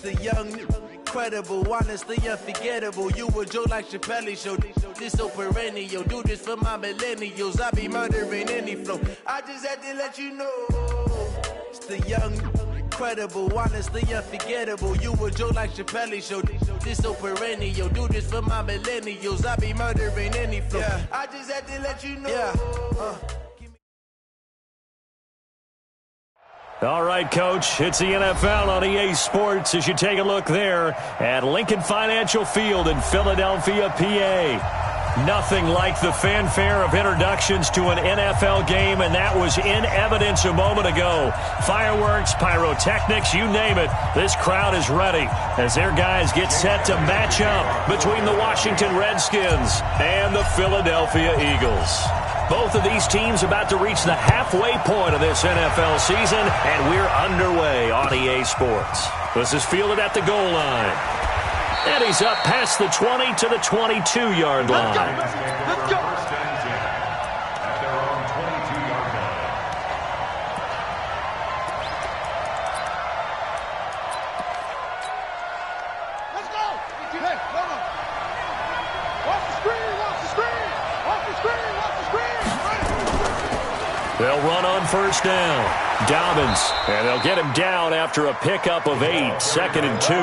The young, incredible, honestly unforgettable. You a joke like Chappelle Show. This so perennial. Do this for my millennials. I be murdering any flow. I just had to let you know. It's the young, incredible, honestly unforgettable. You a joke like Chappelle Show. This so perennial. Do this for my millennials. I be murdering any flow. Yeah. I just had to let you know. Yeah. All right, Coach, it's the NFL on EA Sports as you take a look there at Lincoln Financial Field in Philadelphia, PA. Nothing like the fanfare of introductions to an NFL game, and that was in evidence a moment ago. Fireworks, pyrotechnics, you name it. This crowd is ready as their guys get set to match up between the Washington Redskins and the Philadelphia Eagles. Both of these teams about to reach the halfway point of this NFL season, and we're underway on EA Sports. This is fielded at the goal line. And he's up past the 20 to the 22-yard line. Let's go. At their own 22-yard line. Let's go. Hey, hold on. Watch the screen, watch the screen. Watch the screen, watch the screen. They'll run on first down. Dobbins, and they'll get him down after a pickup of 8, 2nd and 2.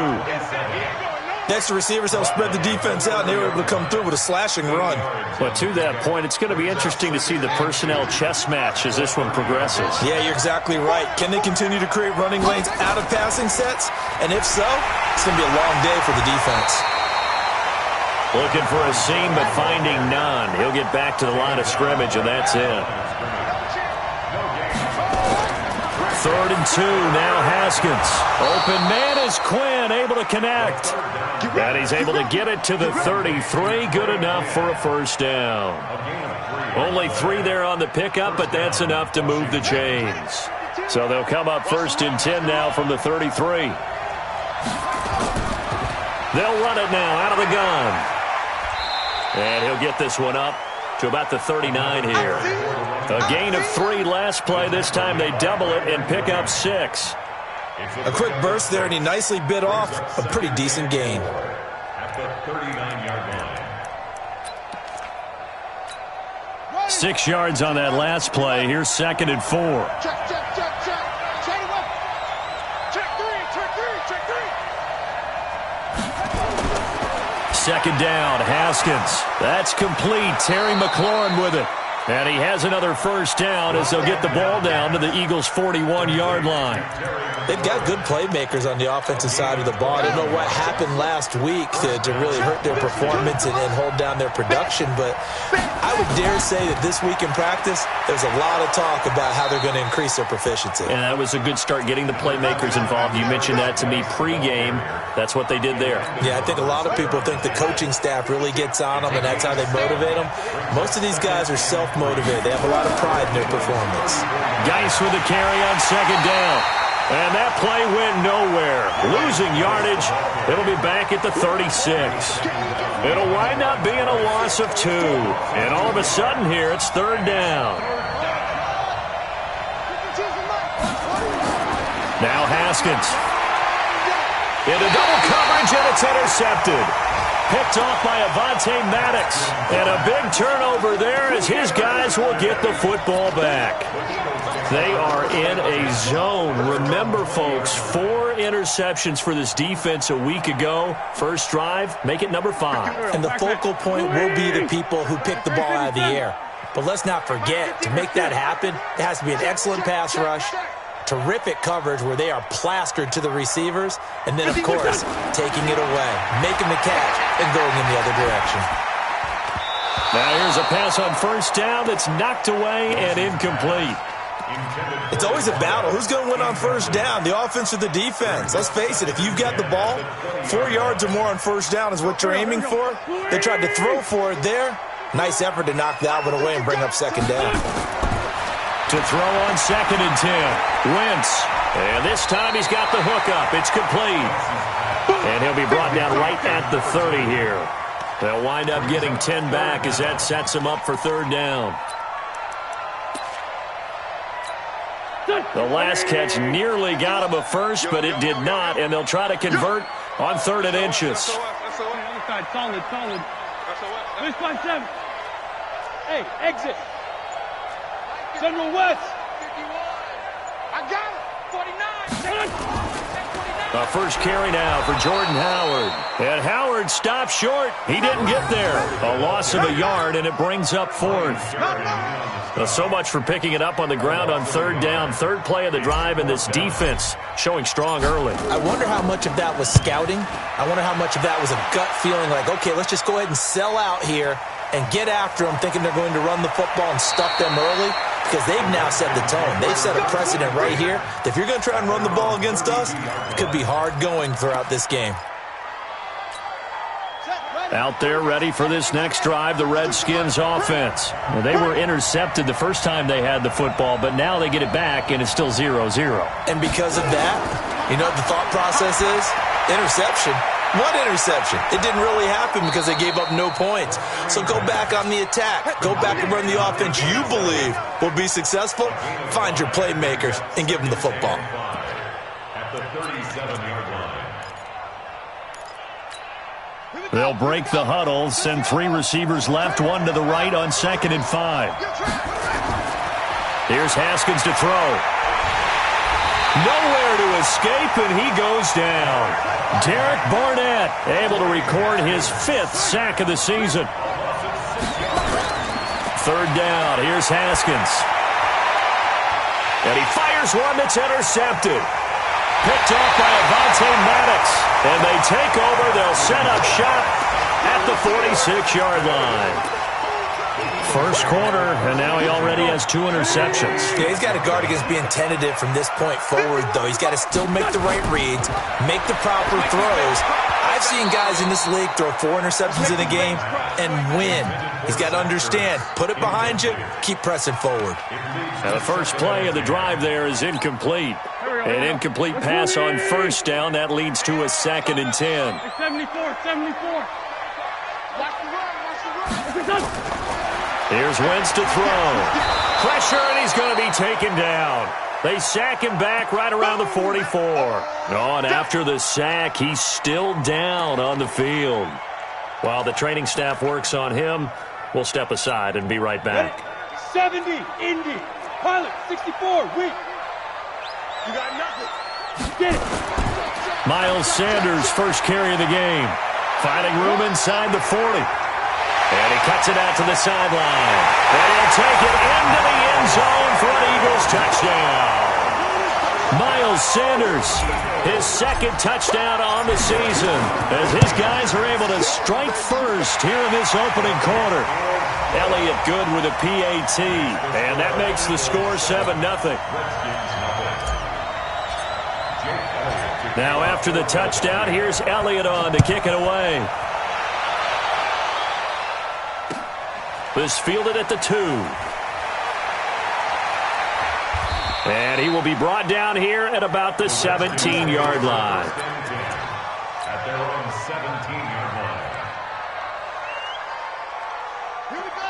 Next, the receivers help spread the defense out, and they were able to come through with a slashing run. But to that point, it's going to be interesting to see the personnel chess match as this one progresses. Yeah, you're exactly right. Can they continue to create running lanes out of passing sets? And if so, it's going to be a long day for the defense. Looking for a seam, but finding none. He'll get back to the line of scrimmage, and that's it. 3rd and 2, now Haskins. Open man is Quinn, able to connect. And he's able to get it to the 33, good enough for a first down. Only 3 there on the pickup, but that's enough to move the chains. So they'll come up 1st and 10 now from the 33. They'll run it now out of the gun. And he'll get this one up to about the 39 here. A gain of 3 last play. This time they double it and pick up 6. A quick burst there, and he nicely bit off a pretty decent gain. At the 39-yard line. 6 yards on that last play. Here's 2nd and 4. Check, check, check, check. Check it up. Check 3, check 3, check 3. 2nd down, Haskins. That's complete. Terry McLaurin with it. And he has another first down as they'll get the ball down to the Eagles' 41-yard line. They've got good playmakers on the offensive side of the ball. I don't know what happened last week to really hurt their performance and hold down their production, but I would dare say that this week in practice, there's a lot of talk about how they're going to increase their proficiency. And that was a good start getting the playmakers involved. You mentioned that to me pregame. That's what they did there. Yeah, I think a lot of people think the coaching staff really gets on them, and that's how they motivate them. Most of these guys are self-motivated. They have a lot of pride in their performance. Geis with the carry on 2nd down. And that play went nowhere. Losing yardage. It'll be back at the 36. It'll wind up being a loss of 2. And all of a sudden here, it's 3rd down. Now Haskins. Into double coverage, and it's intercepted. Picked off by Avonte Maddox. And a big turnover there as his guys will get the football back. They are in a zone. Remember, folks, 4 interceptions for this defense a week ago. First drive, make it number 5. And the focal point will be the people who pick the ball out of the air. But let's not forget, to make that happen, it has to be an excellent pass rush, terrific coverage where they are plastered to the receivers, and then, of course, taking it away, making the catch, and going in the other direction. Now here's a pass on first down that's knocked away and incomplete. It's always a battle. Who's going to win on first down, the offense or the defense? Let's face it, if you've got the ball, 4 yards or more on first down is what you're aiming for. They tried to throw for it there. Nice effort to knock that one away and bring up 2nd down. To throw on 2nd and 10. Wentz. And this time he's got the hook up. It's complete. And he'll be brought down right at the 30 here. They'll wind up getting 10 back as that sets him up for 3rd down. The last catch nearly got him a first, but it did not, and they'll try to convert on 3rd and inches. Solid. Where's 5-7? Hey, exit. Central West. 51. I got it. 49. The first carry now for Jordan Howard. And Howard stopped short. He didn't get there. A loss of a yard, and it brings up 4th. So much for picking it up on the ground on 3rd down. 3rd play of the drive, and this defense showing strong early. I wonder how much of that was scouting. I wonder how much of that was a gut feeling like, okay, let's just go ahead and sell out here and get after them, thinking they're going to run the football and stuff them early, because they've now set the tone. They've set a precedent right here. If you're going to try and run the ball against us, it could be hard going throughout this game. Out there ready for this next drive, the Redskins offense. Well, they were intercepted the first time they had the football, but now they get it back, and it's still 0-0. And because of that, you know what the thought process is? Interception. What interception? It didn't really happen because they gave up no points. So go back on the attack. Go back and run the offense you believe will be successful. Find your playmakers and give them the football. At the 37-yard line. They'll break the huddle, send 3 receivers left, 1 to the right on 2nd and 5. Here's Haskins to throw. Nowhere to escape, and he goes down. Derek Barnett able to record his 5th sack of the season. 3rd down. Here's Haskins. And he fires one that's intercepted. Picked off by Avonte Maddox. And they take over. They'll set up shop at the 46-yard line. First quarter, and now he already has 2 interceptions. Yeah, he's got to guard against being tentative from this point forward, though. He's got to still make the right reads, make the proper throws. I've seen guys in this league throw 4 interceptions in a game and win. He's got to understand, put it behind you, keep pressing forward. Now the first play of the drive there is incomplete. An incomplete pass on 1st down. That leads to a 2nd and 10. 74. Here's Wentz to throw. Pressure, and he's going to be taken down. They sack him back right around the 44. Oh, and after the sack, he's still down on the field. While the training staff works on him, we'll step aside and be right back. 70, Indy. Pilot, 64, weak. You got nothing. Get it. Miles Sanders, first carry of the game. Finding room inside the 40. And he cuts it out to the sideline. And he'll take it into the end zone for an Eagles touchdown. Miles Sanders, his 2nd touchdown on the season, as his guys are able to strike first here in this opening quarter. Elliott good with a PAT, and that makes the score 7-0. Now after the touchdown, here's Elliott on to kick it away. This fielded at the 2. And he will be brought down here at about the 17-yard line. At their own 17-yard line.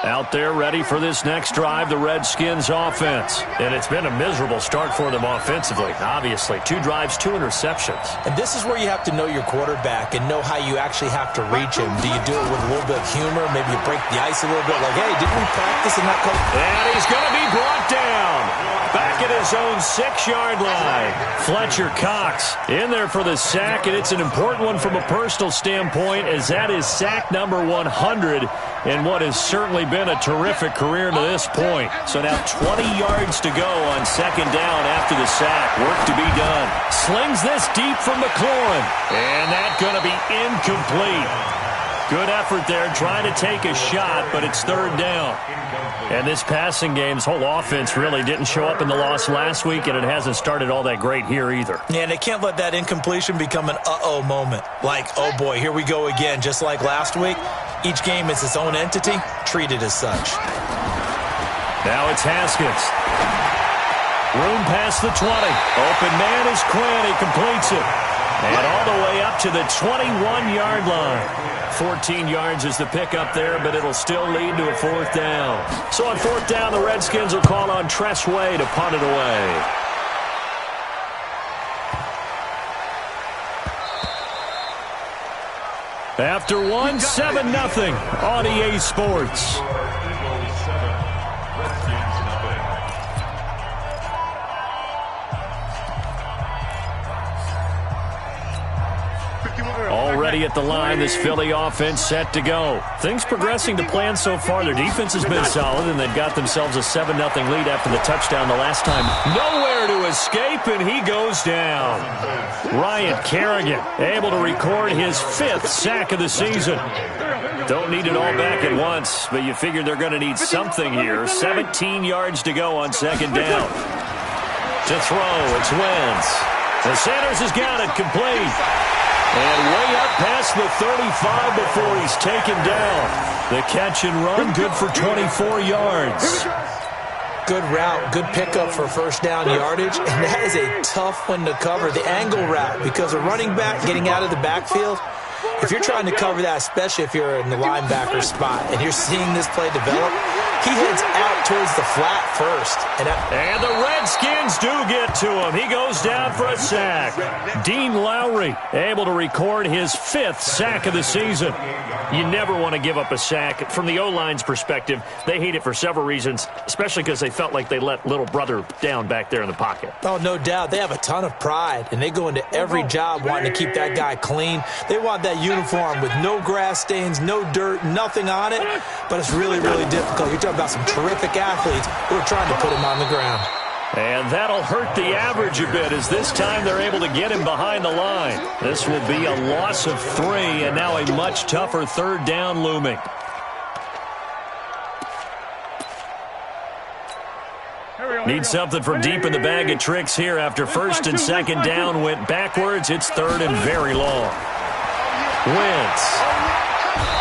Out there ready for this next drive, the Redskins offense. And it's been a miserable start for them offensively, obviously. 2 drives, 2 interceptions. And this is where you have to know your quarterback and know how you actually have to reach him. Do you do it with a little bit of humor? Maybe you break the ice a little bit like, hey, didn't we practice in that coach? And he's going to be brought down. Back at his own 6-yard line. Fletcher Cox in there for the sack, and it's an important one from a personal standpoint, as that is sack number 100 in what has certainly been a terrific career to this point. So now 20 yards to go on 2nd down after the sack. Work to be done. Slings this deep from McLaurin, and that's going to be incomplete. Good effort there, trying to take a shot, but it's 3rd down. And this passing game's whole offense really didn't show up in the loss last week, and it hasn't started all that great here either. Yeah, and they can't let that incompletion become an uh-oh moment. Like, oh boy, here we go again, just like last week. Each game is its own entity, treated as such. Now it's Haskins. Room past the 20. Open man is Quinn. He completes it. And all the way up to the 21-yard line. 14 yards is the pickup there, but it'll still lead to a 4th down. So on 4th down, the Redskins will call on Tress Way to punt it away. After 7-0 on EA Sports. Already at the line, this Philly offense set to go. Things progressing to plan so far. Their defense has been solid, and they've got themselves a 7-0 lead after the touchdown the last time. Nowhere to escape, and he goes down. Ryan Kerrigan able to record his 5th sack of the season. Don't need it all back at once, but you figure they're going to need something here. 17 yards to go on 2nd down. To throw, it's Wentz. And Sanders has got it complete. And way up past the 35 before he's taken down. The catch and run, good for 24 yards. Good route, good pickup for first down yardage, and that is a tough one to cover, the angle route, because a running back getting out of the backfield, if you're trying to cover that, especially if you're in the linebacker spot, and you're seeing this play develop, he heads out towards the flat first. And the Redskins do get to him. He goes down for a sack. Dean Lowry able to record his 5th sack of the season. You never want to give up a sack. From the O-line's perspective, they hate it for several reasons, especially because they felt like they let little brother down back there in the pocket. Oh, no doubt. They have a ton of pride, and they go into every job wanting to keep that guy clean. They want that uniform with no grass stains, no dirt, nothing on it, but it's really, really difficult. You're talking about some terrific athletes who are trying to put him on the ground. And that'll hurt the average a bit as this time they're able to get him behind the line. This will be a loss of 3 and now a much tougher 3rd down looming. Need something from deep in the bag of tricks here after 1st and 2nd down went backwards. It's 3rd and very long. Wentz.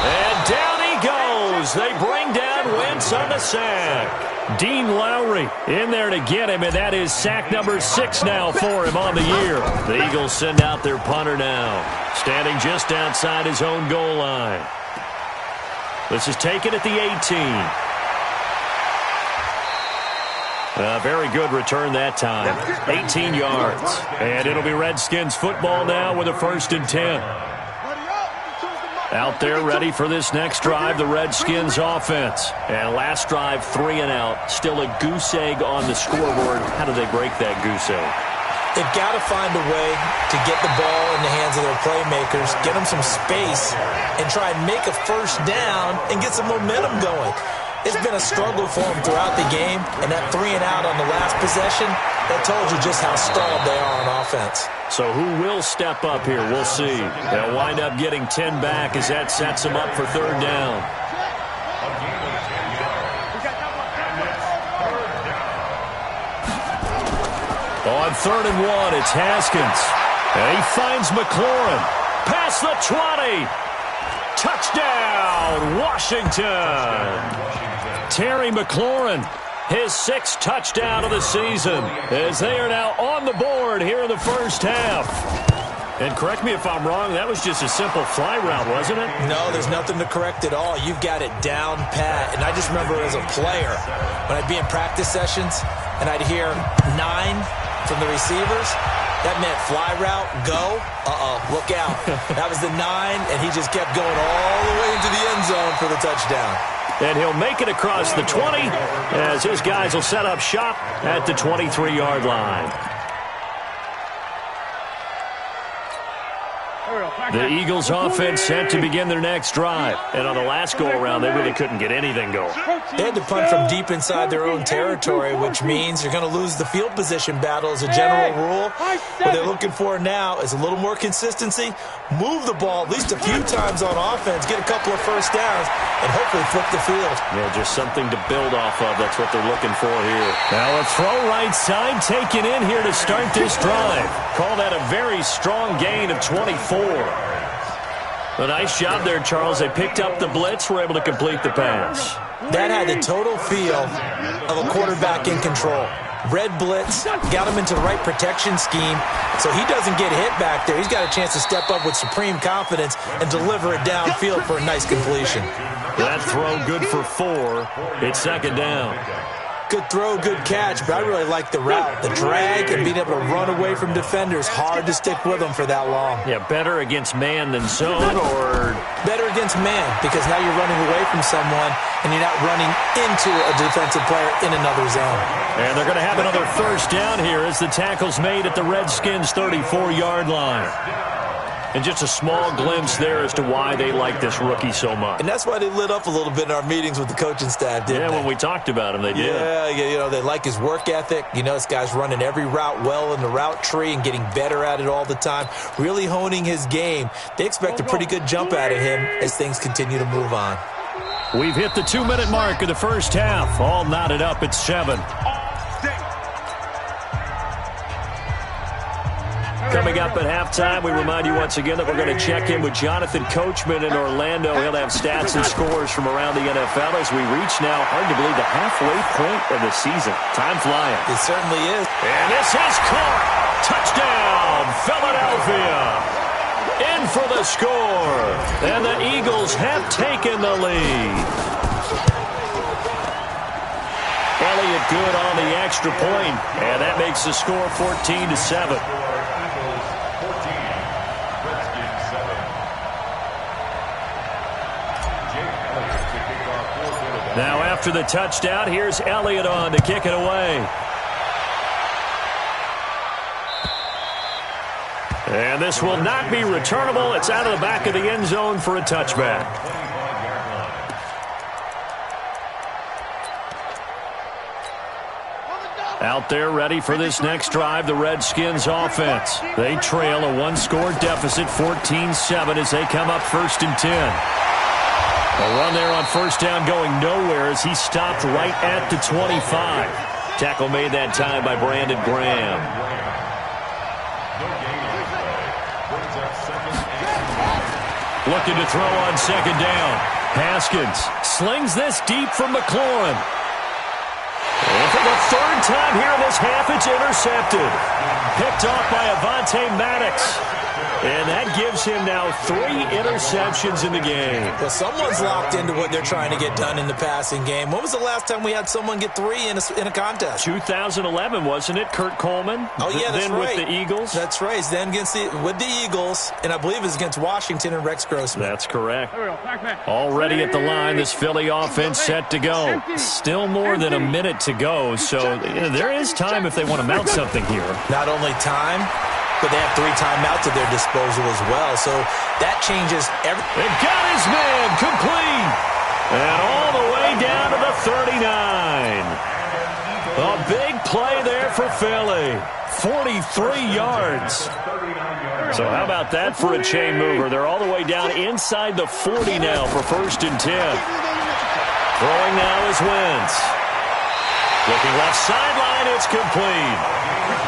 And down he goes. They bring down Wentz on the sack. Dean Lowry in there to get him, and that is sack number 6 now for him on the year. The Eagles send out their punter now, standing just outside his own goal line. This is taken at the 18. A very good return that time. 18 yards. And it'll be Redskins football now with a 1st and 10. Out there ready for this next drive, the Redskins offense. And last drive, 3 and out. Still a goose egg on the scoreboard. How do they break that goose egg? They've got to find a way to get the ball in the hands of their playmakers, get them some space, and try and make a 1st down and get some momentum going. It's been a struggle for them throughout the game, and that 3 and out on the last possession, that told you just how stalled they are on offense. So who will step up here? We'll see. They'll wind up getting 10 back as that sets them up for 3rd down. On 3rd and 1, it's Haskins. And he finds McLaurin. Past the 20. Touchdown, Washington. Terry McLaurin, his 6th touchdown of the season, as they are now on the board here in the 1st half. And correct me if I'm wrong, that was just a simple fly route, wasn't it? No, there's nothing to correct at all. You've got it down pat. And I just remember as a player, when I'd be in practice sessions and I'd hear 9 from the receivers, that meant fly route, go, look out. That was the 9, and he just kept going all the way into the end zone for the touchdown. And he'll make it across the 20 as his guys will set up shop at the 23-yard line. The Eagles offense set to begin their next drive. And on the last go-around, they really couldn't get anything going. They had to punt from deep inside their own territory, which means you're going to lose the field position battle as a general rule. What they're looking for now is a little more consistency, move the ball at least a few times on offense, get a couple of 1st downs, and hopefully flip the field. Yeah, just something to build off of. That's what they're looking for here. Now a throw right side taken in here to start this drive. Call that a very strong gain of 24. A nice job there, Charles. They picked up the blitz, were able to complete the pass. That had the total feel of a quarterback in control. Red blitz, got him into the right protection scheme, so he doesn't get hit back there. He's got a chance to step up with supreme confidence and deliver it downfield for a nice completion. That throw good for 4. It's 2nd down. Good throw, good catch, but I really like the route. The drag and being able to run away from defenders, hard to stick with them for that long. Yeah, better against man than zone, or? Better against man, because now you're running away from someone and you're not running into a defensive player in another zone. And they're going to have another first down here as the tackle's made at the Redskins' 34-yard line. And just a small glimpse there as to why they like this rookie so much. And that's why they lit up a little bit in our meetings with the coaching staff, didn't they? Yeah, when we talked about him, they did. Yeah, they like his work ethic. This guy's running every route well in the route tree and getting better at it all the time, really honing his game. They expect a pretty good jump out of him as things continue to move on. We've hit the 2-minute mark of the first half. All knotted up at 7. Coming up at halftime, we remind you once again that we're going to check in with Jonathan Coachman in Orlando. He'll have stats and scores from around the NFL as we reach now, hard to believe, the halfway point of the season. Time flying. It certainly is. And this is caught. Touchdown, Philadelphia. In for the score. And the Eagles have taken the lead. Elliott good on the extra point, and that makes the score 14-7. Now after the touchdown, here's Elliott on to kick it away. And this will not be returnable. It's out of the back of the end zone for a touchback. Out there ready for this next drive, the Redskins offense. They trail a one-score deficit, 14-7, as they come up 1st and 10. A run there on first down going nowhere as he stopped right at the 25. Tackle made that time by Brandon Graham. Looking to throw on second down. Haskins slings this deep from McLaurin. And for the 3rd time here in this half, it's intercepted. Picked off by Avonte Maddox. And that gives him now 3 interceptions in the game. Well, someone's locked into what they're trying to get done in the passing game. When was the last time we had someone get 3 in a contest? 2011, wasn't it? Kurt Coleman? Oh, yeah, that's then right. With the Eagles? That's right. Then with the Eagles, and I believe it's against Washington and Rex Grossman. That's correct. Already at the line, this Philly offense set to go. Still more than a minute to go, so there is time if they want to mount something here. Not only time, but they have 3 timeouts at their disposal as well. So that changes everything. They've got his man complete. And all the way down to the 39. A big play there for Philly. 43 yards. So how about that for a chain mover? They're all the way down inside the 40 now for 1st and 10. Throwing now is Wentz. Looking left sideline, it's complete.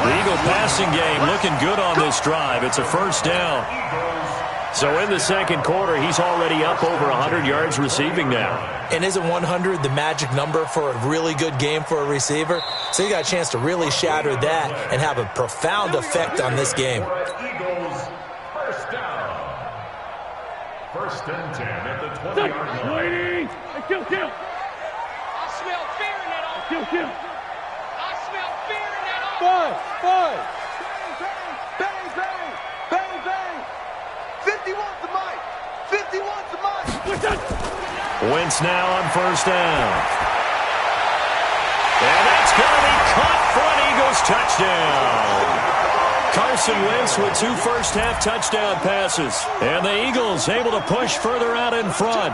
The Eagle passing game looking good on this drive. It's a first down. So in the second quarter, he's already up over 100 yards receiving now. And isn't 100 the magic number for a really good game for a receiver? So you got a chance to really shatter that and have a profound effect on this game. Eagles first down. 1st and 10 at the 20-yard line. Kill. I smell fear in that offense. Kill. I smell fear in that offense. Five. Bang. 51's the mic. 51's the mic. Wentz now on first down. And that's going to be caught for an Eagles touchdown. Carson Wentz with 2 first-half touchdown passes. And the Eagles able to push further out in front.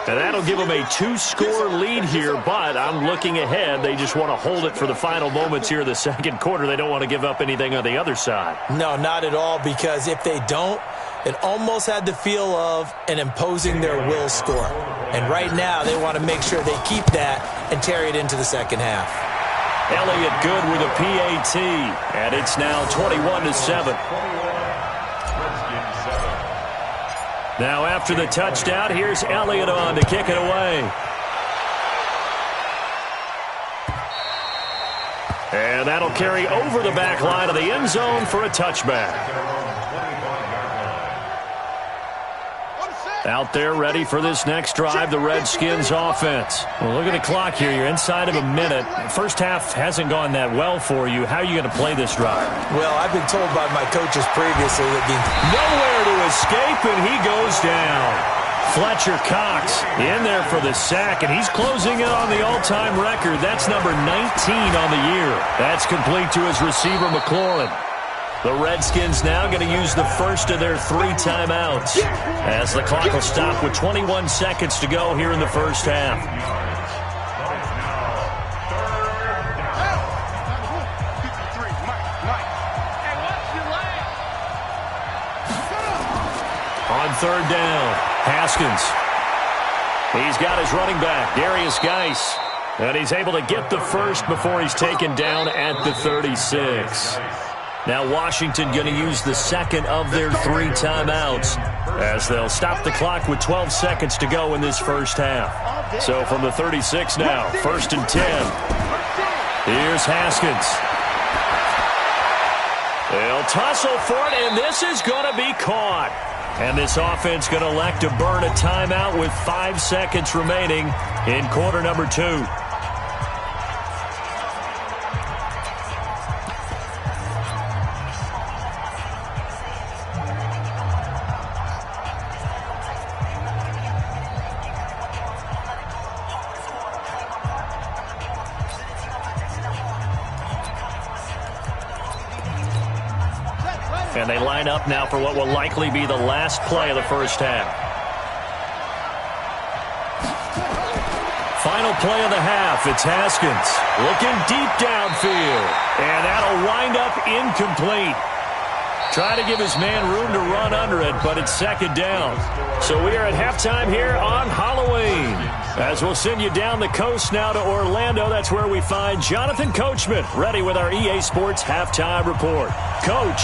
And that'll give them a 2-score lead here, but I'm looking ahead. They just want to hold it for the final moments here in the second quarter. They don't want to give up anything on the other side. No, not at all, because if they don't, it almost had the feel of an imposing their will score. And right now, they want to make sure they keep that and carry it into the second half. Elliott good with a PAT, and it's now 21-7. Now after the touchdown, here's Elliott on to kick it away. And that'll carry over the back line of the end zone for a touchback. Out there ready for this next drive, the Redskins offense. Well, look at the clock here. You're inside of a minute. First half hasn't gone that well for you. How are you going to play this drive? Well, I've been told by my coaches previously that nowhere to escape, and he goes down. Fletcher Cox in there for the sack, and he's closing in on the all-time record. That's number 19 on the year. That's complete to his receiver, McLaurin. The Redskins now going to use the first of their 3 timeouts as the clock will stop with 21 seconds to go here in the first half. On third down, Haskins. He's got his running back, Darius Geis. And he's able to get the first before he's taken down at the 36. Now Washington going to use the second of their 3 timeouts as they'll stop the clock with 12 seconds to go in this first half. So from the 36 now, 1st and 10. Here's Haskins. They'll tussle for it, and this is going to be caught. And this offense going to elect to burn a timeout with 5 seconds remaining in quarter number 2. And they line up now for what will likely be the last play of the first half. Final play of the half. It's Haskins looking deep downfield. And that'll wind up incomplete. Trying to give his man room to run under it, but it's 2nd down. So we are at halftime here on Halloween. As we'll send you down the coast now to Orlando. That's where we find Jonathan Coachman ready with our EA Sports Halftime Report. Coach.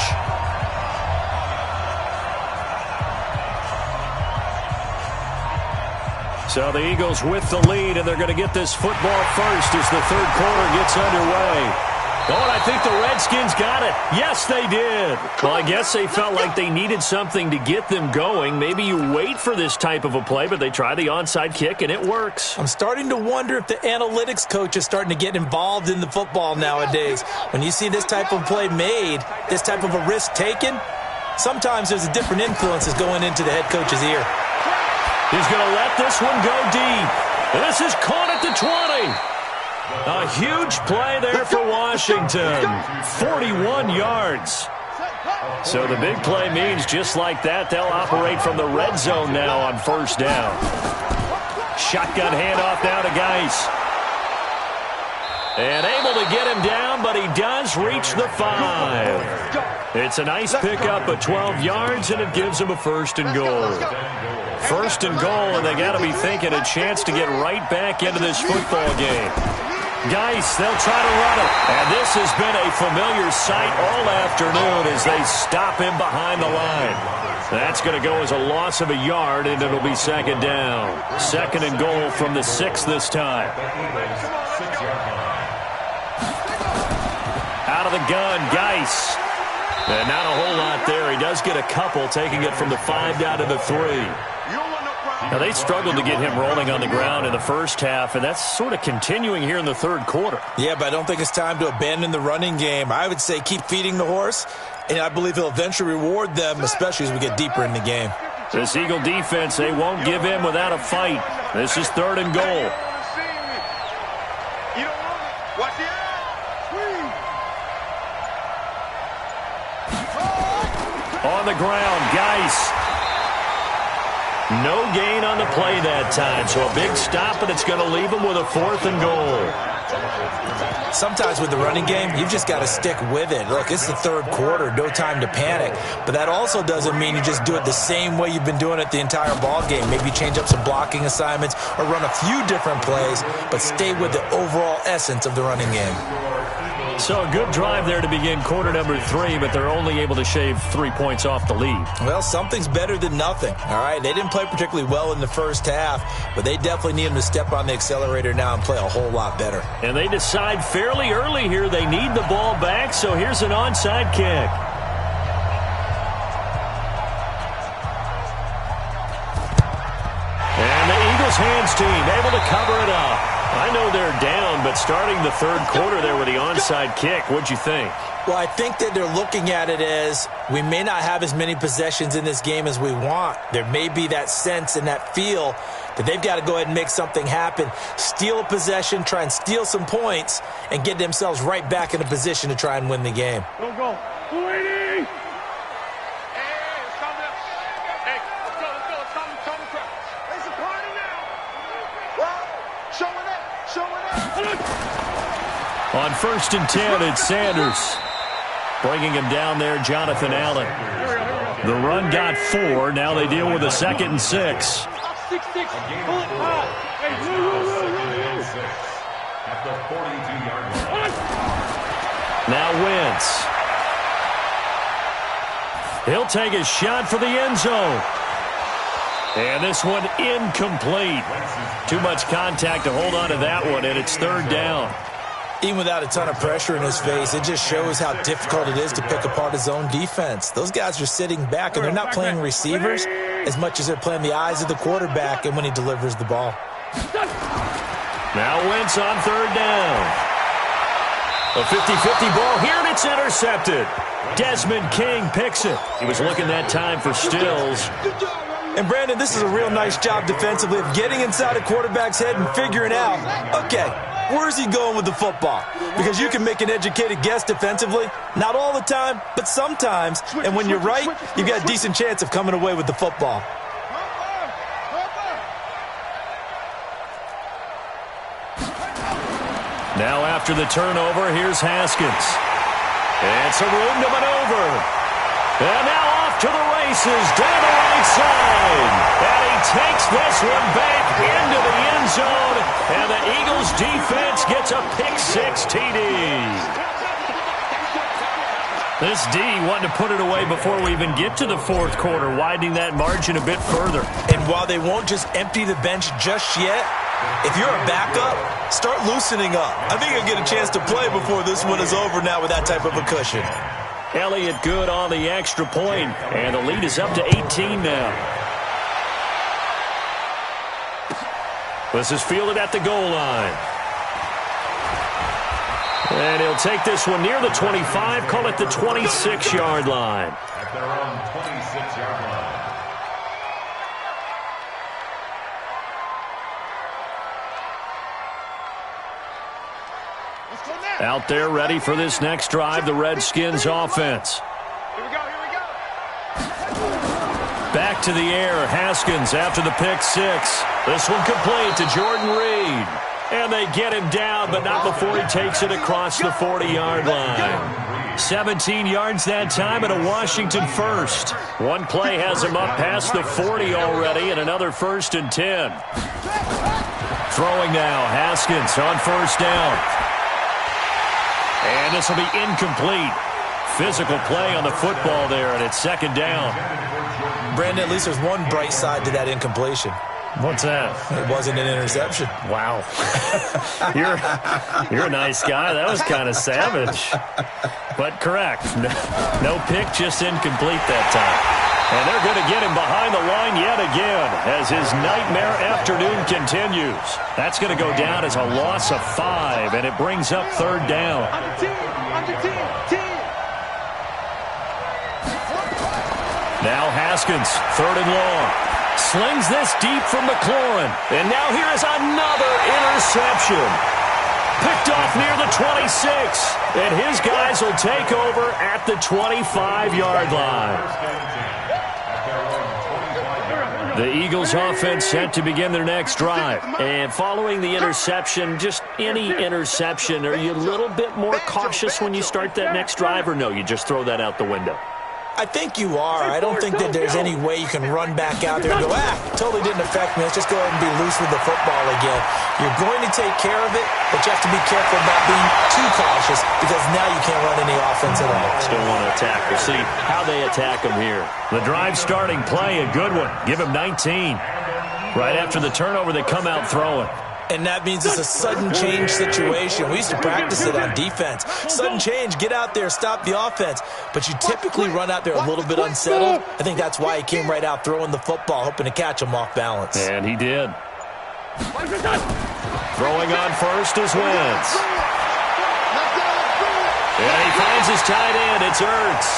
So the Eagles with the lead, and they're going to get this football first as the third quarter gets underway. Oh, and I think the Redskins got it. Yes, they did. Well, I guess they felt like they needed something to get them going. Maybe you wait for this type of a play, but they try the onside kick, and it works. I'm starting to wonder if the analytics coach is starting to get involved in the football nowadays. When you see this type of play made, this type of a risk taken, sometimes there's a different influences going into the head coach's ear. He's going to let this one go deep. And this is caught at the 20. A huge play there for Washington. 41 yards. So the big play means just like that, they'll operate from the red zone now on 1st down. Shotgun handoff now to Geis. And able to get him down, but he does reach the 5. It's a nice pickup of 12 yards, and it gives him a 1st and goal. 1st and goal, and they got to be thinking a chance to get right back into this football game. Geis, they'll try to run it. And this has been a familiar sight all afternoon as they stop him behind the line. That's going to go as a loss of a yard, and it'll be 2nd down. 2nd and goal from the 6 this time. Out of the gun, Geis. And not a whole lot there. He does get a couple, taking it from the 5 down to the 3. Now, they struggled to get him rolling on the ground in the first half, and that's sort of continuing here in the third quarter. Yeah, but I don't think it's time to abandon the running game. I would say keep feeding the horse, and I believe he'll eventually reward them, especially as we get deeper in the game. This Eagle defense, they won't give in without a fight. This is 3rd and goal. On the ground, Geis. No gain on the play that time, so a big stop, and it's going to leave him with a 4th and goal. Sometimes with the running game, you've just got to stick with it. Look, it's the third quarter, no time to panic. But that also doesn't mean you just do it the same way you've been doing it the entire ball game. Maybe change up some blocking assignments or run a few different plays, but stay with the overall essence of the running game. So a good drive there to begin quarter number 3, but they're only able to shave 3 points off the lead. Well, something's better than nothing, all right? They didn't play particularly well in the first half, but they definitely need them to step on the accelerator now and play a whole lot better. And they decide fairly early here they need the ball back, so here's an onside kick. This hands team able to cover it up. I know they're down, but starting the third quarter there with the onside kick, what'd you think? Well, I think that they're looking at it as we may not have as many possessions in this game as we want. There may be that sense and that feel that they've got to go ahead and make something happen, steal a possession, try and steal some points, and get themselves right back in a position to try and win the game. Don't go. 280. On 1st and 10, it's Sanders. Bringing him down there, Jonathan Allen. The run got 4. Now they deal with a 2nd and 6. 6-6. Pull it high. At the 42-yard line. Now Wentz. He'll take a shot for the end zone. And this one incomplete. Too much contact to hold on to that one, and it's 3rd down. Even without a ton of pressure in his face, it just shows how difficult it is to pick apart his own defense. Those guys are sitting back, and they're not playing receivers as much as they're playing the eyes of the quarterback and when he delivers the ball. Now Wentz on 3rd down. A 50-50 ball here, and it's intercepted. Desmond King picks it. He was looking that time for Stills. And, Brandon, this is a real nice job defensively of getting inside a quarterback's head and figuring out, okay, where's he going with the football? Because you can make an educated guess defensively. Not all the time, but sometimes. And when you're right, you've got a decent chance of coming away with the football. Now after the turnover, here's Haskins. It's a room to maneuver. And now off to the races down the right side. And he takes this one back into the end zone. And the Eagles defense gets a pick-6 TD. This D wanted to put it away before we even get to the 4th quarter, widening that margin a bit further. And while they won't just empty the bench just yet, if you're a backup, start loosening up. I think you'll get a chance to play before this one is over now with that type of a cushion. Elliott good on the extra point, and the lead is up to 18 now. This is fielded at the goal line. And he'll take this one near the 25, call it the 26-yard line. At their own 26-yard line. Out there ready for this next drive, the Redskins offense. Here we go. Back to the air, Haskins after the pick-6. This one complete to Jordan Reed. And they get him down, but not before he takes it across the 40-yard line. 17 yards that time and a Washington first. One play has him up past the 40 already, and another 1st and 10. Throwing now, Haskins on 1st down. And this will be incomplete. Physical play on the football there, and it's 2nd down. Brandon, at least there's one bright side to that incompletion. What's that? It wasn't an interception. Wow. You're a nice guy. That was kind of savage. But correct. No pick, just incomplete that time. And they're going to get him behind the line yet again as his nightmare afternoon continues. That's going to go down as a loss of 5, and it brings up 3rd down. Now Haskins, 3rd and long. Slings this deep from McLaurin. And now here is another interception. Picked off near the 26. And his guys will take over at the 25-yard line. The Eagles offense set to begin their next drive. And following the interception, just any interception, are you a little bit more cautious when you start that next drive, or no, you just throw that out the window? I think you are. I don't think that there's any way you can run back out there and go, totally didn't affect me. Let's just go ahead and be loose with the football again. You're going to take care of it, but you have to be careful about being too cautious because now you can't run any offense at all. Still want to attack. We'll see how they attack them here. The drive starting play, a good one. Give him 19. Right after the turnover, they come out throwing. And that means it's a sudden change situation. We used to practice it on defense. Sudden change, get out there, stop the offense. But you typically run out there a little bit unsettled. I think that's why he came right out throwing the football, hoping to catch him off balance. And he did. Throwing on first is Wentz. And he finds his tight end. It's Ertz.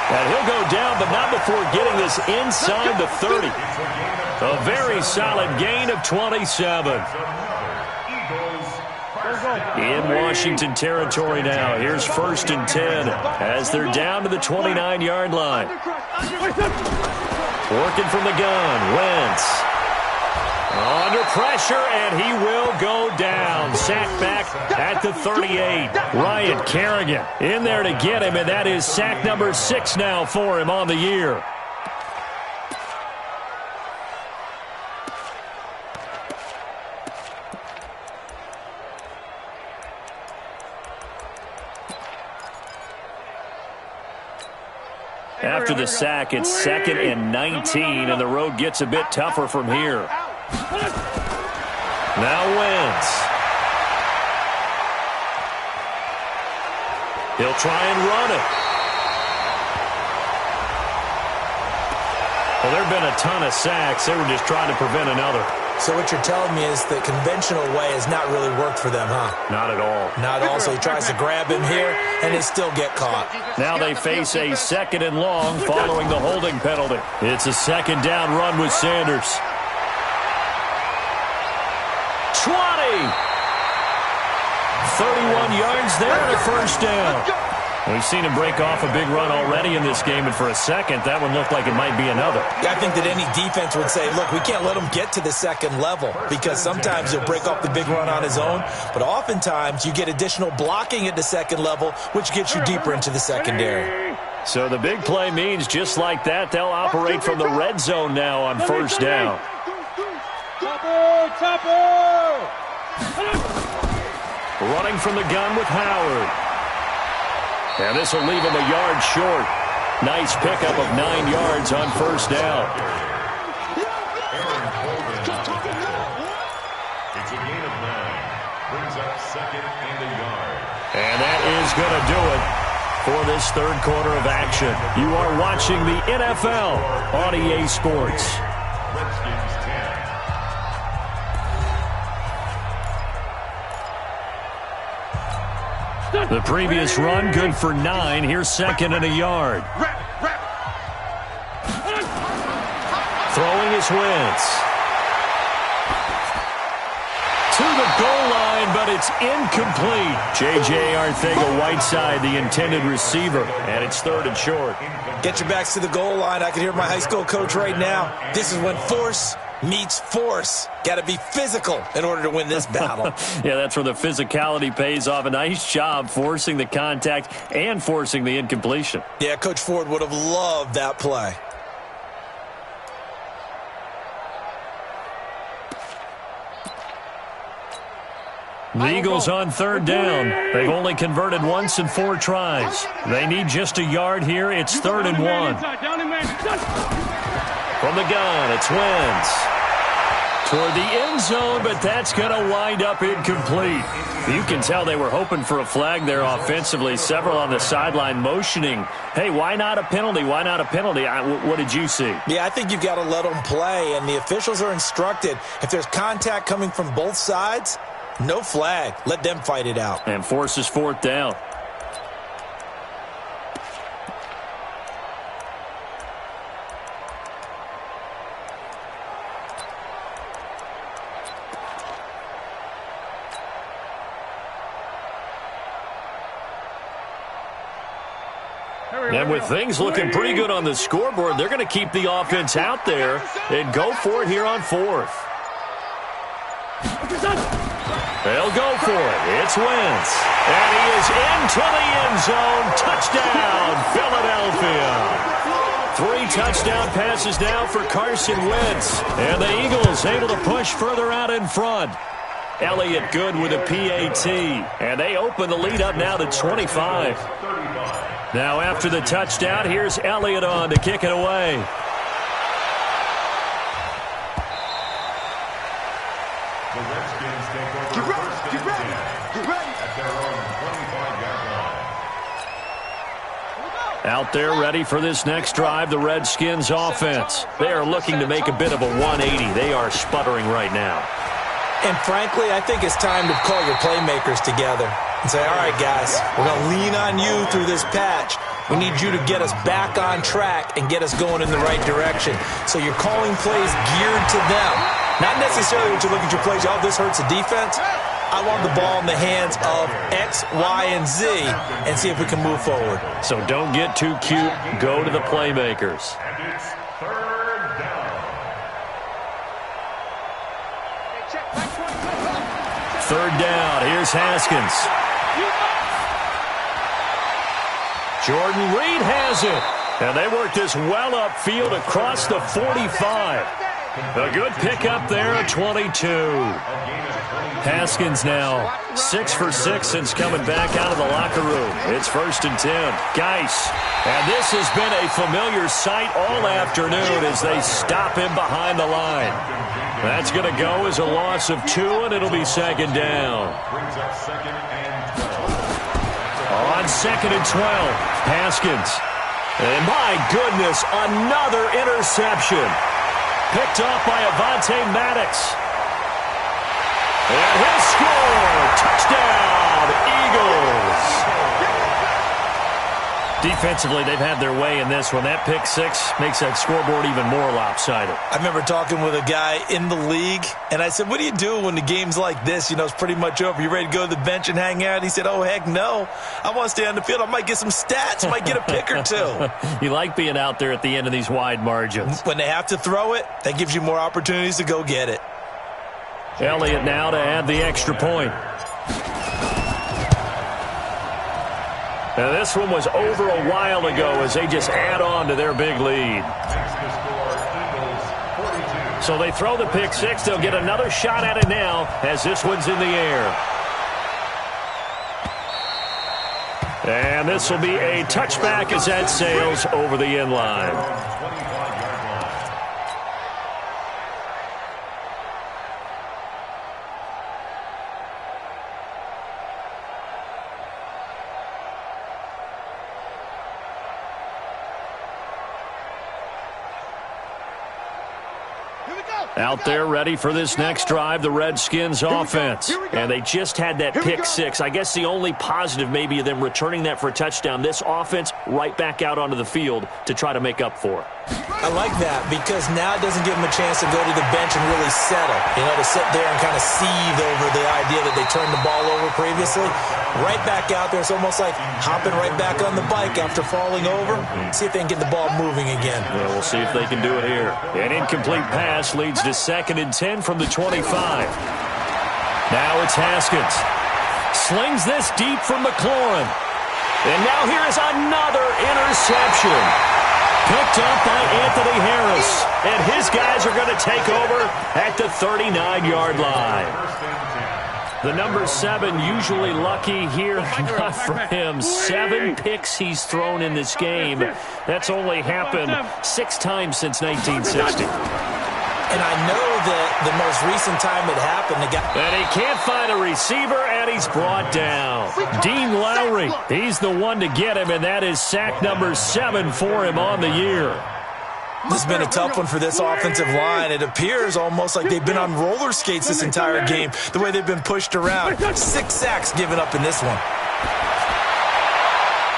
And he'll go down, but not before getting this inside the 30. A very solid gain of 27. In Washington territory now. Here's 1st and 10 as they're down to the 29-yard line. Working from the gun, Wentz. Under pressure, and he will go down. Sacked back at the 38. Ryan Kerrigan in there to get him, and that is sack number 6 now for him on the year. After the sack, it's 2nd and 19, and the road gets a bit tougher from here. Now Wentz. He'll try and run it. Well, there have been a ton of sacks. They were just trying to prevent another. So what you're telling me is the conventional way has not really worked for them, huh? Not at all. Not at all. So he tries to grab him here, and they still get caught. Now they face a 2nd and long following the holding penalty. It's a 2nd down run with Sanders. 20. 31 yards there and a 1st down. We've seen him break off a big run already in this game, and for a second, that one looked like it might be another. I think that any defense would say, look, we can't let him get to the 2nd level, because sometimes he'll break off the big run on his own, but oftentimes you get additional blocking at the 2nd level, which gets you deeper into the secondary. So the big play means just like that, they'll operate from the red zone now on 1st down. Running from the gun with Howard. And this will leave him a yard short. Nice pickup of 9 yards on 1st down. It's a gain of 9. Brings up 2nd and a yard. And that is going to do it for this 3rd quarter of action. You are watching the NFL on EA Sports. Redskins 10. The previous run, good for 9. Here's 2nd and a yard. Throwing is Wentz. To the goal line, but it's incomplete. J.J. Arcega-Whiteside, the intended receiver, and it's 3rd and short. Get your backs to the goal line. I can hear my high school coach right now. This is when force meets force. Got to be physical in order to win this battle. Yeah, that's where the physicality pays off. A nice job forcing the contact and forcing the incompletion. Yeah, Coach Ford would have loved that play. The Eagles on 3rd down. They've only converted once in 4 tries. They need just a yard here. It's 3rd and 1. From the gun, it's Wentz. Toward the end zone, but that's going to wind up incomplete. You can tell they were hoping for a flag there offensively. Several on the sideline motioning, hey, why not a penalty? Why not a penalty? What did you see? Yeah, I think you've got to let them play, and the officials are instructed. If there's contact coming from both sides, no flag. Let them fight it out. And forces 4th down. And with things looking pretty good on the scoreboard, they're going to keep the offense out there and go for it here on 4th. They'll go for it. It's Wentz. And he is into the end zone. Touchdown, Philadelphia. 3 touchdown passes now for Carson Wentz. And the Eagles able to push further out in front. Elliott good with a PAT. And they open the lead up now to 25. Now after the touchdown, here's Elliott on to kick it away. The Redskins take over first and 10 at their own 25-yard line. Out there ready for this next drive, the Redskins offense. They are looking to make a bit of a 180. They are sputtering right now. And frankly, I think it's time to call your playmakers together and say, all right, guys, we're going to lean on you through this patch. We need you to get us back on track and get us going in the right direction. So you're calling plays geared to them. Not necessarily what you look at your plays, oh, this hurts the defense. I want the ball in the hands of X, Y, and Z and see if we can move forward. So don't get too cute. Go to the playmakers. And it's third down. Third down. Here's Haskins. Jordan Reed has it. And they work this well upfield across the 45. A good pickup there at 22. Haskins now 6 for 6 since coming back out of the locker room. It's 1st and 10. Geis. And this has been a familiar sight all afternoon as they stop him behind the line. That's going to go as a loss of 2, and it'll be 2nd down. On 2nd and 12, Haskins. And my goodness, another interception. Picked off by Avonte Maddox. And he'll score. Touchdown, Eagles. Defensively, they've had their way in this one. That pick 6 makes that scoreboard even more lopsided. I remember talking with a guy in the league, and I said, what do you do when the game's like this? You know, it's pretty much over. You ready to go to the bench and hang out? He said, oh, heck no. I want to stay on the field. I might get some stats. Might get a pick or 2. You like being out there at the end of these wide margins. When they have to throw it, that gives you more opportunities to go get it. Elliott now to add the extra point. Now this one was over a while ago as they just add on to their big lead. So they throw the pick 6. They'll get another shot at it now as this one's in the air. And this will be a touchback as that sails over the end line. Out there ready for this next drive, the Redskins offense. And they just had that pick 6. I guess the only positive maybe of them returning that for a touchdown. This offense right back out onto the field to try to make up for it. I like that because now it doesn't give them a chance to go to the bench and really settle. You know, to sit there and kind of seethe over the idea that they turned the ball over previously. Right back out there. It's almost like hopping right back on the bike after falling over. See if they can get the ball moving again. Well, we'll see if they can do it here. An incomplete pass leads to 2nd and 10 from the 25. Now it's Haskins. Slings this deep from McLaurin. And now here's another interception. Picked up by Anthony Harris. And his guys are going to take over at the 39-yard line. The number 7 usually lucky here. Not for him. 7 picks he's thrown in this game. That's only happened 6 times since 1960. And I know that the most recent time it happened, the guy... And he can't find a receiver, and he's brought down. Dean Lowry, he's the one to get him, and that is sack number 7 for him on the year. This has been a tough one for this offensive line. It appears almost like they've been on roller skates this entire game, the way they've been pushed around. 6 sacks given up in this one.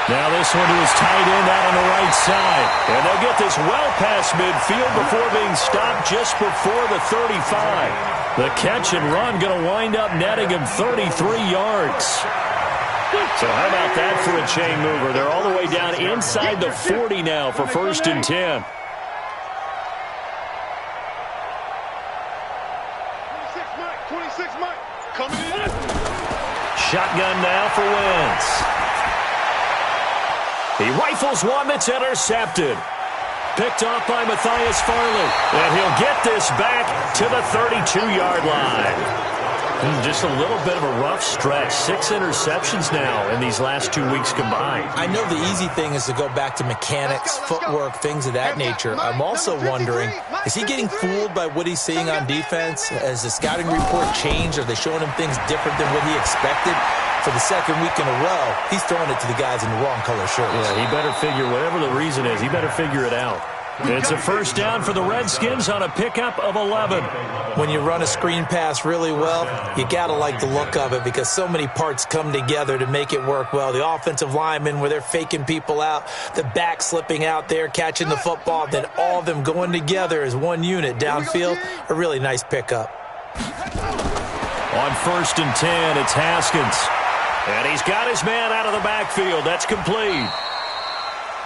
Now this one to his tight end out on the right side. And they'll get this well past midfield before being stopped just before the 35. The catch and run going to wind up netting him 33 yards. So how about that for a chain mover? They're all the way down inside the 40 now for 1st and 10. 26 Mike. Coming in. Shotgun now for Wentz. He rifles one that's intercepted. Picked off by Matthias Farley. And he'll get this back to the 32-yard line. Just a little bit of a rough stretch. 6 interceptions now in these last 2 weeks combined. I know the easy thing is to go back to mechanics, footwork, things of that nature. I'm also wondering, is he getting fooled by what he's seeing on defense? Has the scouting report changed? Are they showing him things different than what he expected? For the 2nd week in a row, he's throwing it to the guys in the wrong color shirts. Yeah, he better figure, whatever the reason is, he better figure it out. It's a first down for the Redskins on a pickup of 11. When you run a screen pass really well, you got to like the look of it because so many parts come together to make it work well. The offensive linemen, where they're faking people out, the back slipping out there, catching the football, then all of them going together as one unit downfield. A really nice pickup. On 1st and 10, it's Haskins. And he's got his man out of the backfield. That's complete.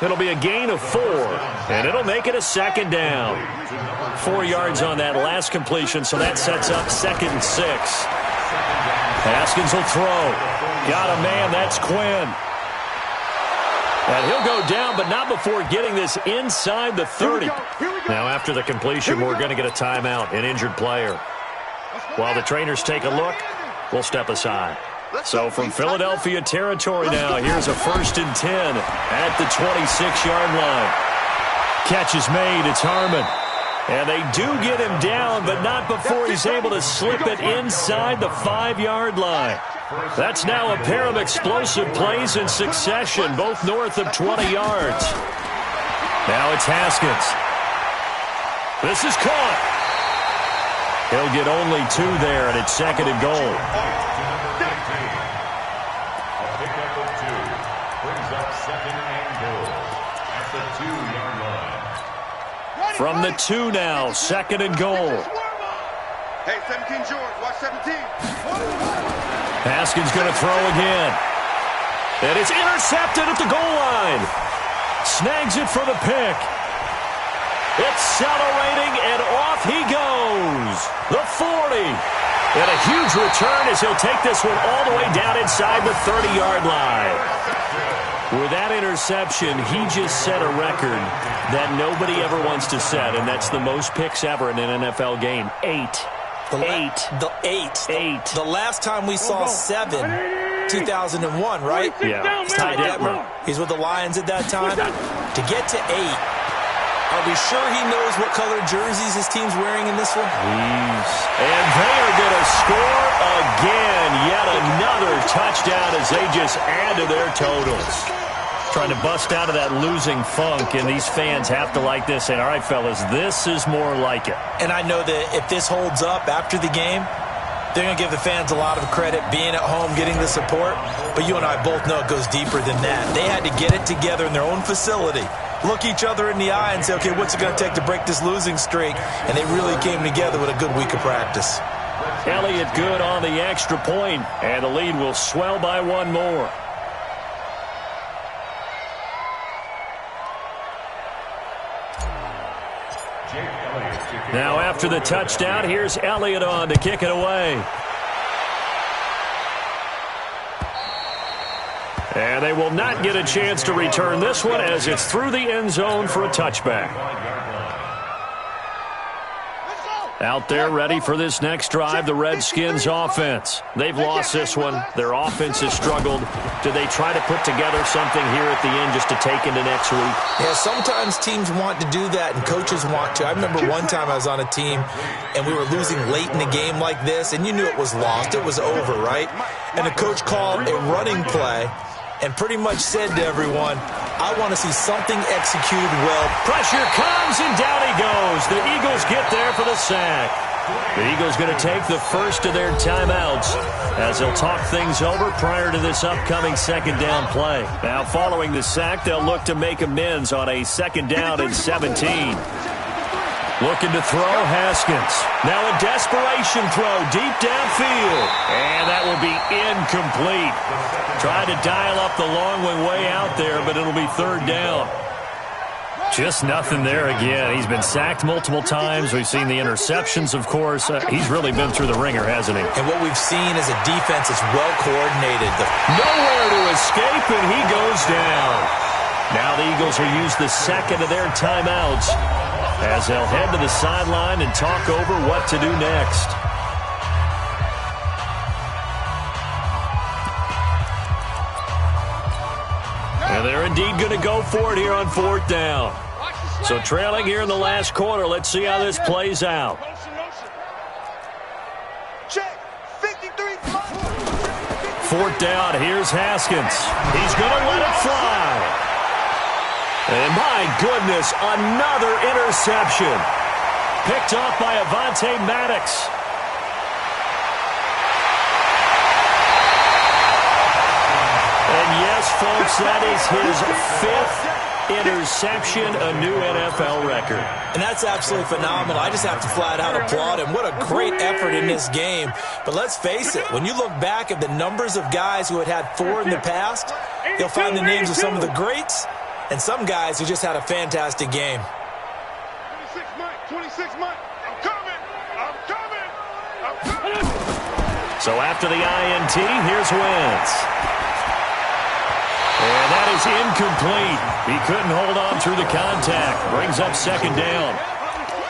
It'll be a gain of 4, and it'll make it a second down. 4 yards on that last completion, so that sets up 2nd and 6. Haskins will throw. Got a man, that's Quinn. And he'll go down, but not before getting this inside the 30. Now, after the completion, we're going to get a timeout, an injured player. While the trainers take a look, we'll step aside. So from Philadelphia territory now, here's a 1st and 10 at the 26-yard line. Catch is made, it's Harmon. And they do get him down, but not before he's able to slip it inside the 5-yard line. That's now a pair of explosive plays in succession, both north of 20 yards. Now it's Haskins. This is caught. He'll get only 2 there, and it's 2nd and goal. A pickup of 2 brings up 2nd and goal at the 2-yard line. From the 2 now, 2nd and goal. Hey, 17 George, watch 17. Haskins going to throw again. And it's intercepted at the goal line. Snags it for the pick. Accelerating, and off he goes. The 40. And a huge return as he'll take this one all the way down inside the 30-yard line. With that interception, he just set a record that nobody ever wants to set, and that's the most picks ever in an NFL game. 8. The last time we saw 7, 2001, right? Yeah. Ty Detmer. He's with the Lions at that time. To get to 8. Are we sure he knows what color jerseys his team's wearing in this one? And they are going to score again. Yet another touchdown as they just add to their totals. Trying to bust out of that losing funk, and these fans have to like this. And all right, fellas, this is more like it. And I know that if this holds up after the game, they're going to give the fans a lot of credit being at home, getting the support. But you and I both know it goes deeper than that. They had to get it together in their own facility, look each other in the eye and say, okay, what's it going to take to break this losing streak? And they really came together with a good week of practice. Elliott good on the extra point, and the lead will swell by 1 more. Now after the touchdown, here's Elliott on to kick it away. And they will not get a chance to return this one as it's through the end zone for a touchback. Out there ready for this next drive, the Redskins offense. They've lost this one. Their offense has struggled. Do they try to put together something here at the end just to take into next week? Yeah, sometimes teams want to do that and coaches want to. I remember one time I was on a team and we were losing late in a game like this, and you knew it was lost. It was over, right? And the coach called a running play and pretty much said to everyone, I want to see something executed well. Pressure comes, and down he goes. The Eagles get there for the sack. The Eagles going to take the first of their timeouts as they'll talk things over prior to this upcoming 2nd down play. Now, following the sack, they'll look to make amends on a 2nd down and 17. Looking to throw, Haskins. Now a desperation throw deep downfield. And that will be incomplete. Tried to dial up the long one way out there, but it'll be 3rd down. Just nothing there again. He's been sacked multiple times. We've seen the interceptions, of course. He's really been through the ringer, hasn't he? And what we've seen is a defense that's well coordinated. Nowhere to escape, and he goes down. Now the Eagles will use the 2nd of their timeouts as they'll head to the sideline and talk over what to do next. And they're indeed going to go for it here on 4th down. So trailing here in the last quarter, let's see how this plays out. Check. 53. 4th down, here's Haskins. He's going to let it fly. And my goodness, another interception. Picked off by Avonte Maddox. And yes, folks, that is his 5th interception, a new NFL record. And that's absolutely phenomenal. I just have to flat out applaud him. What a great effort in this game. But let's face it, when you look back at the numbers of guys who had 4 in the past, you'll find the names of some of the greats and some guys who just had a fantastic game. 26 Mike. I'm coming. So after the INT, here's Wentz. And that is incomplete. He couldn't hold on through the contact. Brings up 2nd down.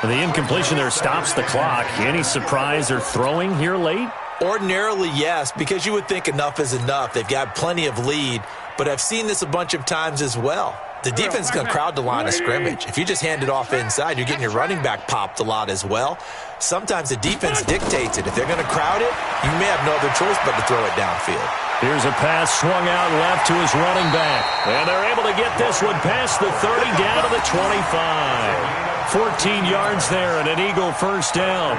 And the incompletion there stops the clock. Any surprise they're throwing here late? Ordinarily, yes, because you would think enough is enough. They've got plenty of lead, but I've seen this a bunch of times as well. The defense is going to crowd the line of scrimmage. If you just hand it off inside, you're getting your running back popped a lot as well. Sometimes the defense dictates it. If they're going to crowd it, you may have no other choice but to throw it downfield. Here's a pass swung out left to his running back. And they're able to get this one past the 30 down to the 25. 14 yards there and an Eagle first down.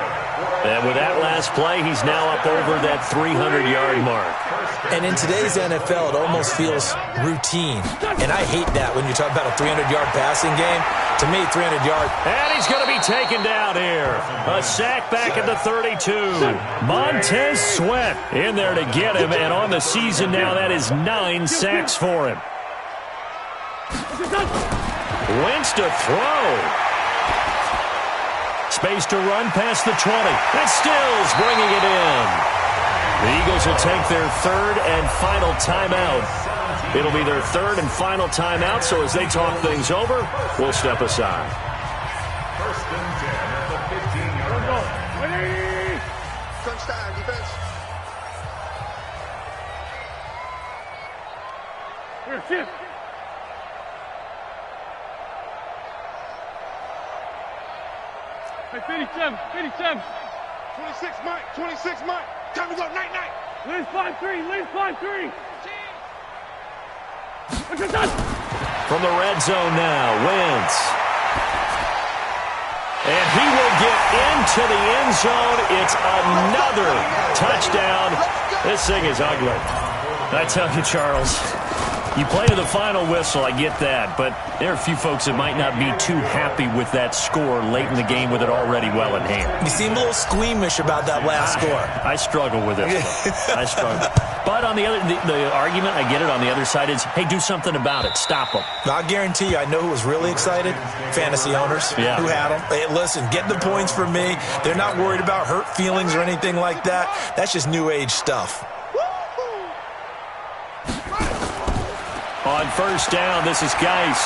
And with that last play, he's now up over that 300-yard mark. And in today's NFL, it almost feels routine. And I hate that when you talk about a 300-yard passing game. To me, 300 yards. And he's going to be taken down here. A sack back at the 32. Montez Sweat in there to get him. And on the season now, that is 9 sacks for him. Wentz to throw. Space to run past the 20. And Stills bringing it in. The Eagles will take their 3rd and final timeout. It'll be their 3rd and final timeout, so as they talk things over, we'll step aside. 1st and 10 at the 15-yard line. Crunch time, defense. Here, shift. Hey, 57. 26 Mike. Time to go, night. Liz 5-3. From the red zone now, Wentz. And he will get into the end zone. It's another touchdown. This thing is ugly. I tell you, Charles, you play to the final whistle, I get that, but there are a few folks that might not be too happy with that score late in the game with it already well in hand. You seem a little squeamish about that last score. I struggle with it. I struggle. But on the other, the argument, I get it, on the other side is, hey, do something about it. Stop them. I'll guarantee you, I know who was really excited. Fantasy owners who had them. Hey, listen, get the points for me. They're not worried about hurt feelings or anything like that. That's just new age stuff. On 1st down, this is Geis.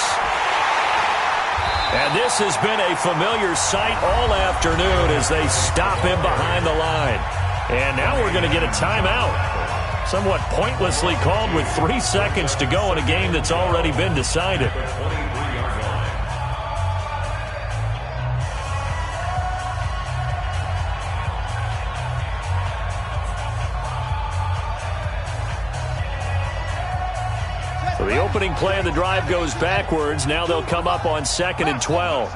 And this has been a familiar sight all afternoon as they stop him behind the line. And now we're going to get a timeout. Somewhat pointlessly called with 3 seconds to go in a game that's already been decided. So the opening play of the drive goes backwards. Now they'll come up on 2nd and 12.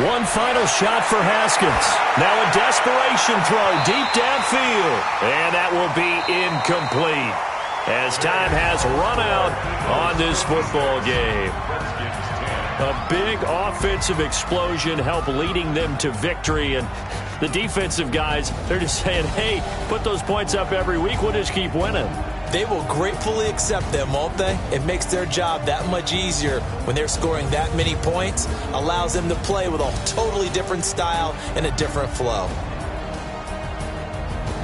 One final shot for Haskins. Now a desperation throw deep downfield. And that will be incomplete as time has run out on this football game. A big offensive explosion helped leading them to victory. And the defensive guys, they're just saying, hey, put those points up every week. We'll just keep winning. They will gratefully accept them, won't they? It makes their job that much easier when they're scoring that many points. Allows them to play with a totally different style and a different flow.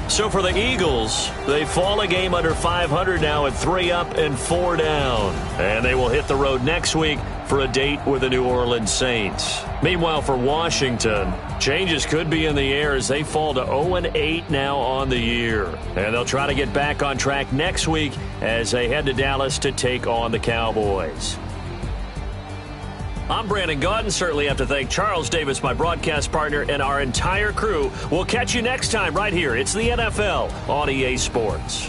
So for the Eagles, they fall a game under 500 now at 3 up and 4 down. And they will hit the road next week for a date with the New Orleans Saints. Meanwhile, for Washington, changes could be in the air as they fall to 0-8 now on the year. And they'll try to get back on track next week as they head to Dallas to take on the Cowboys. I'm Brandon Gaudin. Certainly have to thank Charles Davis, my broadcast partner, and our entire crew. We'll catch you next time right here. It's the NFL on EA Sports.